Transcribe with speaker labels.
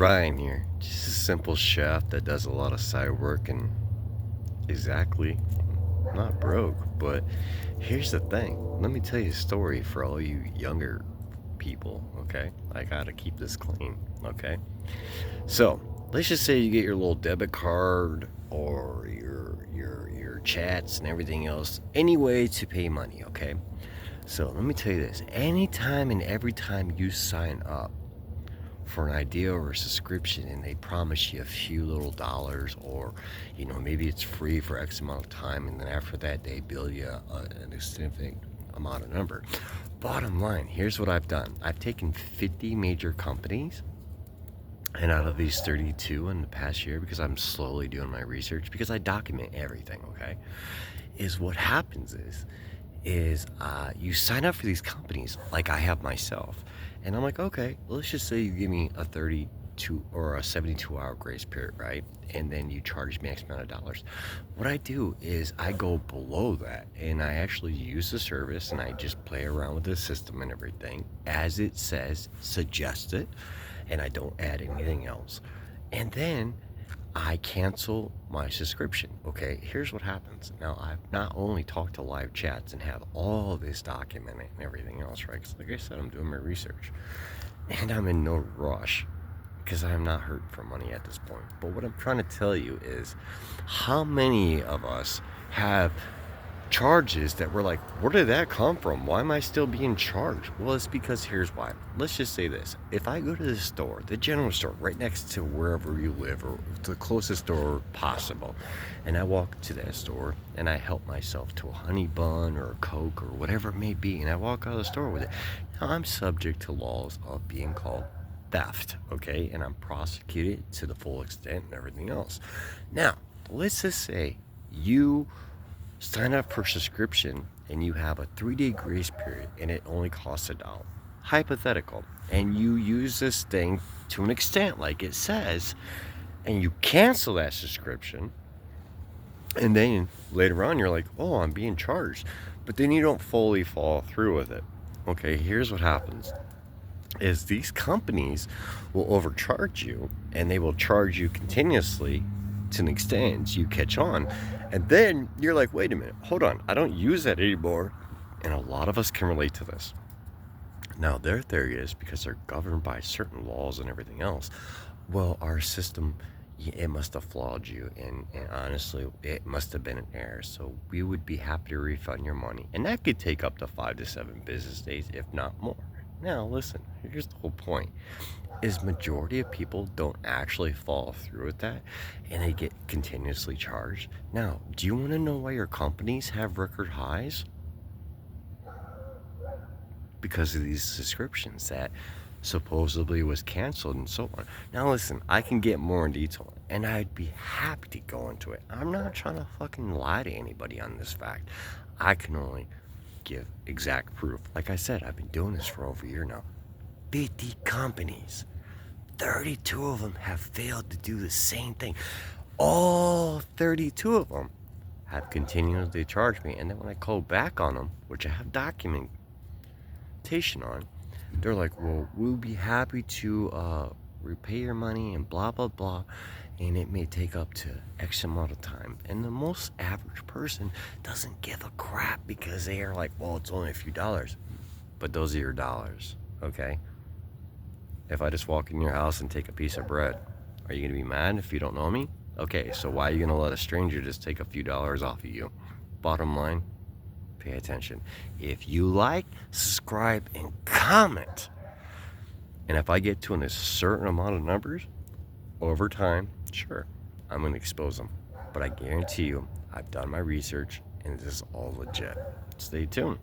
Speaker 1: Ryan here, just a simple chef that does a lot of side work and exactly not broke. But here's the thing, let me tell you a story for all you younger people, okay? I gotta keep this clean, okay? So let's just say you get your little debit card or your chats and everything else, any way to pay money, okay? So let me tell you this, anytime and every time you sign up for an idea or a subscription and they promise you a few little dollars, or maybe it's free for X amount of time, and then after that they bill you an significant amount of number. Bottom line, here's what I've done. I've taken 50 major companies, and out of these 32 in the past year, because I'm slowly doing my research, because I document everything, okay, is what happens is you sign up for these companies like I have myself, and I'm like, okay, let's just say you give me a 32 or a 72-hour grace period, right? And then you charge me X amount of dollars. What I do is I go below that and I actually use the service and I just play around with the system and everything as it says, suggest it, and I don't add anything else. And then I cancel my subscription. Okay, here's what happens. Now, I've not only talked to live chats and have all this documented and everything else, right? Because like I said, I'm doing my research. And I'm in no rush because I'm not hurting for money at this point. But what I'm trying to tell you is how many of us have charges that we're like, where did that come from? Why am I still being charged? Well, it's because here's why. Let's just say this. If I go to the store, the general store right next to wherever you live, or the closest store possible, and I walk to that store and I help myself to a honey bun or a Coke or whatever it may be, and I walk out of the store with it, now I'm subject to laws of being called theft, okay? And I'm prosecuted to the full extent and everything else. Now, let's just say you sign up for subscription and you have a 3-day grace period and it only costs $1. Hypothetical. And you use this thing to an extent like it says, and you cancel that subscription, and then later on you're like, oh, I'm being charged. But then you don't fully follow through with it. Okay, here's what happens is these companies will overcharge you and they will charge you continuously to an extent you catch on, and then you're like, wait a minute, hold on, I don't use that anymore. And a lot of us can relate to this. Now their theory is because they're governed by certain laws and everything else, well, our system, it must have flawed you, and honestly it must have been an error, so we would be happy to refund your money, and that could take up to 5 to 7 business days, if not more. Now listen, here's the whole point is majority of people don't actually follow through with that and they get continuously charged. Now, do you want to know why your companies have record highs? Because of these subscriptions that supposedly was canceled and so on. Now listen, I can get more in detail and I'd be happy to go into it. I'm not trying to fucking lie to anybody on this fact. I can only give exact proof. Like I said, I've been doing this for over a year now. 50 companies, 32 of them have failed to do the same thing. All 32 of them have continuously charged me, and then when I call back on them, which I have documentation on, they're like, well, we'll be happy to repay your money and blah blah blah, and it may take up to X amount of time. And the most average person doesn't give a crap because they are like, well, it's only a few dollars. But those are your dollars, okay? If I just walk in your house and take a piece of bread, are you gonna be mad if you don't know me? Okay, so why are you gonna let a stranger just take a few dollars off of you? Bottom line, pay attention. If you like, subscribe, and comment. And if I get to a certain amount of numbers, over time, sure, I'm gonna expose them. But I guarantee you, I've done my research and this is all legit. Stay tuned.